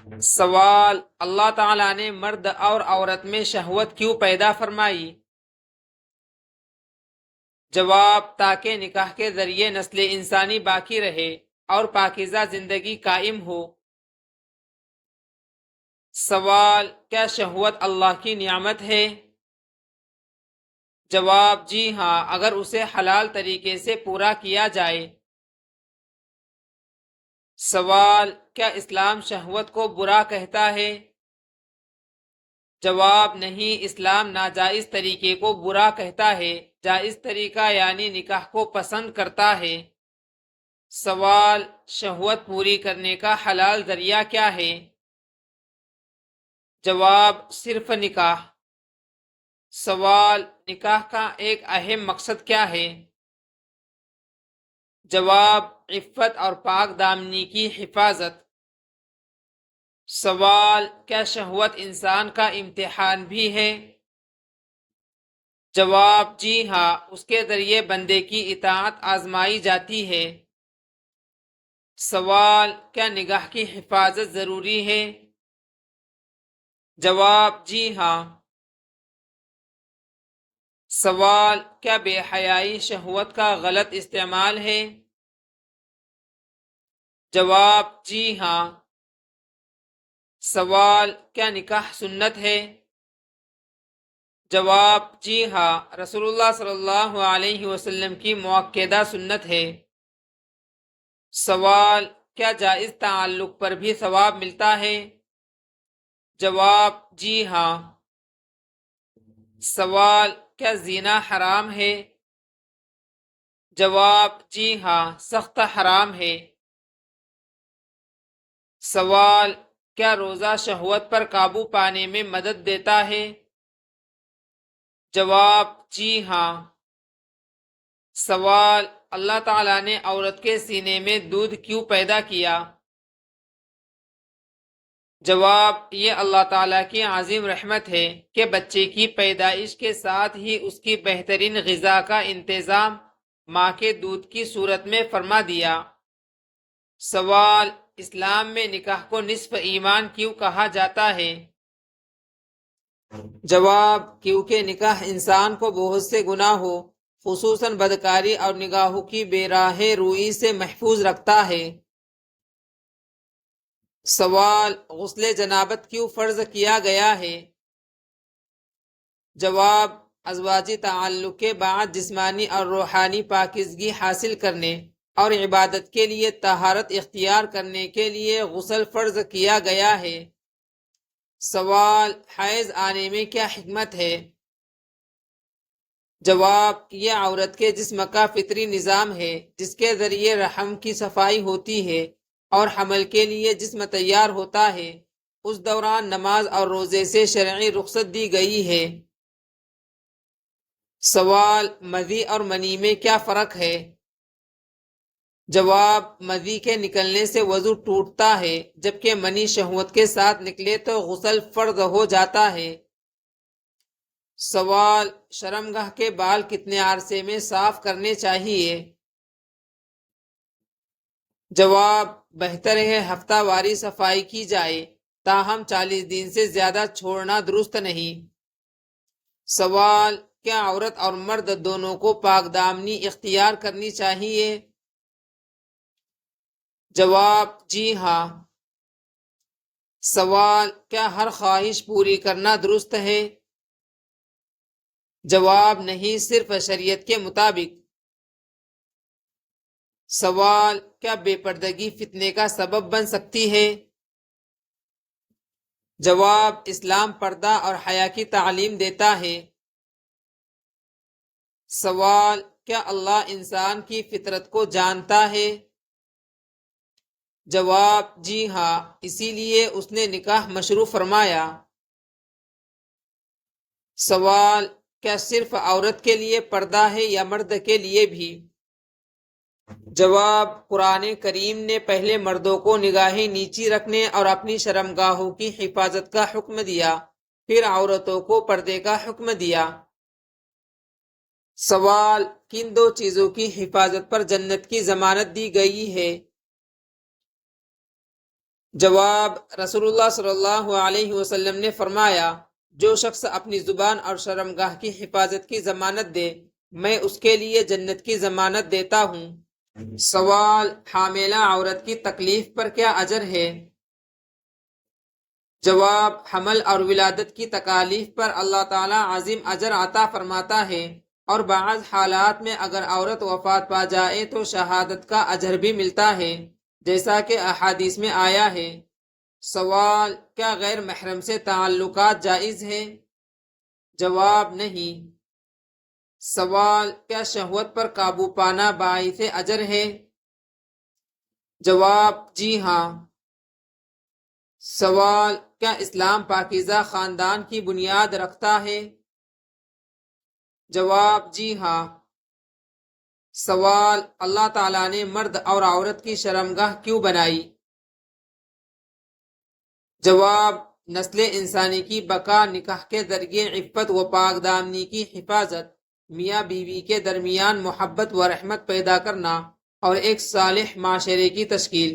سوال: اللہ تعالیٰ نے مرد اور عورت میں شہوت کیوں پیدا فرمائی؟ جواب: تاکہ نکاح کے ذریعے نسل انسانی باقی رہے اور پاکیزہ زندگی قائم ہو۔ سوال: کیا شہوت اللہ کی نعمت ہے؟ جواب: جی ہاں، اگر اسے حلال طریقے سے پورا کیا جائے۔ سوال: کیا اسلام شہوت کو برا کہتا ہے؟ جواب: نہیں، اسلام ناجائز طریقے کو برا کہتا ہے، جائز طریقہ یعنی نکاح کو پسند کرتا ہے۔ سوال: شہوت پوری کرنے کا حلال ذریعہ کیا ہے؟ جواب: صرف نکاح۔ سوال: نکاح کا ایک اہم مقصد کیا ہے؟ جواب: عفت اور پاک دامنی کی حفاظت۔ سوال: کیا شہوت انسان کا امتحان بھی ہے؟ جواب: جی ہاں، اس کے ذریعے بندے کی اطاعت آزمائی جاتی ہے۔ سوال: کیا نگاہ کی حفاظت ضروری ہے؟ جواب: جی ہاں۔ سوال: کیا بے حیائی شہوت کا غلط استعمال ہے؟ جواب: جی ہاں۔ سوال: کیا نکاح سنت ہے؟ جواب: جی ہاں، رسول اللہ صلی اللہ علیہ وسلم کی مؤکدہ سنت ہے۔ سوال: کیا جائز تعلق پر بھی ثواب ملتا ہے؟ جواب: جی ہاں۔ سوال: کیا زنا حرام ہے؟ جواب: جی ہاں، سخت حرام ہے۔ سوال: کیا روزہ شہوت پر قابو پانے میں مدد دیتا ہے؟ جواب: جی ہاں۔ سوال: اللہ تعالیٰ نے عورت کے سینے میں دودھ کیوں پیدا کیا؟ جواب: یہ اللہ تعالیٰ کی عظیم رحمت ہے کہ بچے کی پیدائش کے ساتھ ہی اس کی بہترین غذا کا انتظام ماں کے دودھ کی صورت میں فرما دیا۔ سوال: اسلام میں نکاح کو نصف ایمان کیوں کہا جاتا ہے؟ جواب: کیونکہ نکاح انسان کو بہت سے گناہوں خصوصاً بدکاری اور نگاہوں کی بے راہ روئی سے محفوظ رکھتا ہے۔ سوال: غسل جنابت کیوں فرض کیا گیا ہے؟ جواب: ازواجی تعلق کے بعد جسمانی اور روحانی پاکیزگی حاصل کرنے اور عبادت کے لیے طہارت اختیار کرنے کے لیے غسل فرض کیا گیا ہے۔ سوال: حیض آنے میں کیا حکمت ہے؟ جواب: یہ عورت کے جسم کا فطری نظام ہے جس کے ذریعے رحم کی صفائی ہوتی ہے اور حمل کے لیے جسم تیار ہوتا ہے۔ اس دوران نماز اور روزے سے شرعی رخصت دی گئی ہے۔ سوال: مذی اور منی میں کیا فرق ہے؟ جواب: مذی کے نکلنے سے وضو ٹوٹتا ہے جبکہ منی شہوت کے ساتھ نکلے تو غسل فرض ہو جاتا ہے۔ سوال: شرمگاہ کے بال کتنے عرصے میں صاف کرنے چاہیے؟ جواب: بہتر ہے ہفتہ واری صفائی کی جائے، تاہم 40 دن سے زیادہ چھوڑنا درست نہیں۔ سوال: کیا عورت اور مرد دونوں کو پاک دامنی اختیار کرنی چاہیے؟ جواب: جی ہاں۔ سوال: کیا ہر خواہش پوری کرنا درست ہے؟ جواب: نہیں، صرف شریعت کے مطابق۔ سوال: کیا بے پردگی فتنے کا سبب بن سکتی ہے؟ جواب: اسلام پردہ اور حیا کی تعلیم دیتا ہے۔ سوال: کیا اللہ انسان کی فطرت کو جانتا ہے؟ جواب: جی ہاں، اسی لیے اس نے نکاح مشروع فرمایا۔ سوال: کیا صرف عورت کے لیے پردہ ہے یا مرد کے لیے بھی؟ جواب: قرآن کریم نے پہلے مردوں کو نگاہیں نیچی رکھنے اور اپنی شرمگاہوں کی حفاظت کا حکم دیا، پھر عورتوں کو پردے کا حکم دیا۔ سوال: کن 2 چیزوں کی حفاظت پر جنت کی ضمانت دی گئی ہے؟ جواب: رسول اللہ صلی اللہ علیہ وسلم نے فرمایا، جو شخص اپنی زبان اور شرمگاہ کی حفاظت کی ضمانت دے میں اس کے لیے جنت کی ضمانت دیتا ہوں۔ سوال: حاملہ عورت کی تکلیف پر کیا اجر ہے؟ جواب: حمل اور ولادت کی تکالیف پر اللہ تعالیٰ عظیم اجر عطا فرماتا ہے، اور بعض حالات میں اگر عورت وفات پا جائے تو شہادت کا اجر بھی ملتا ہے، جیسا کہ احادیث میں آیا ہے۔ سوال: کیا غیر محرم سے تعلقات جائز ہے؟ جواب: نہیں۔ سوال: کیا شہوت پر قابو پانا باعث اجر ہے؟ جواب: جی ہاں۔ سوال: کیا اسلام پاکیزہ خاندان کی بنیاد رکھتا ہے؟ جواب: جی ہاں۔ سوال: اللہ تعالیٰ نے مرد اور عورت کی شرمگاہ کیوں بنائی؟ جواب: نسل انسانی کی بقا، نکاح کے ذریعے عفت و پاک دامنی کی حفاظت، میاں بیوی کے درمیان محبت و رحمت پیدا کرنا، اور ایک صالح معاشرے کی تشکیل۔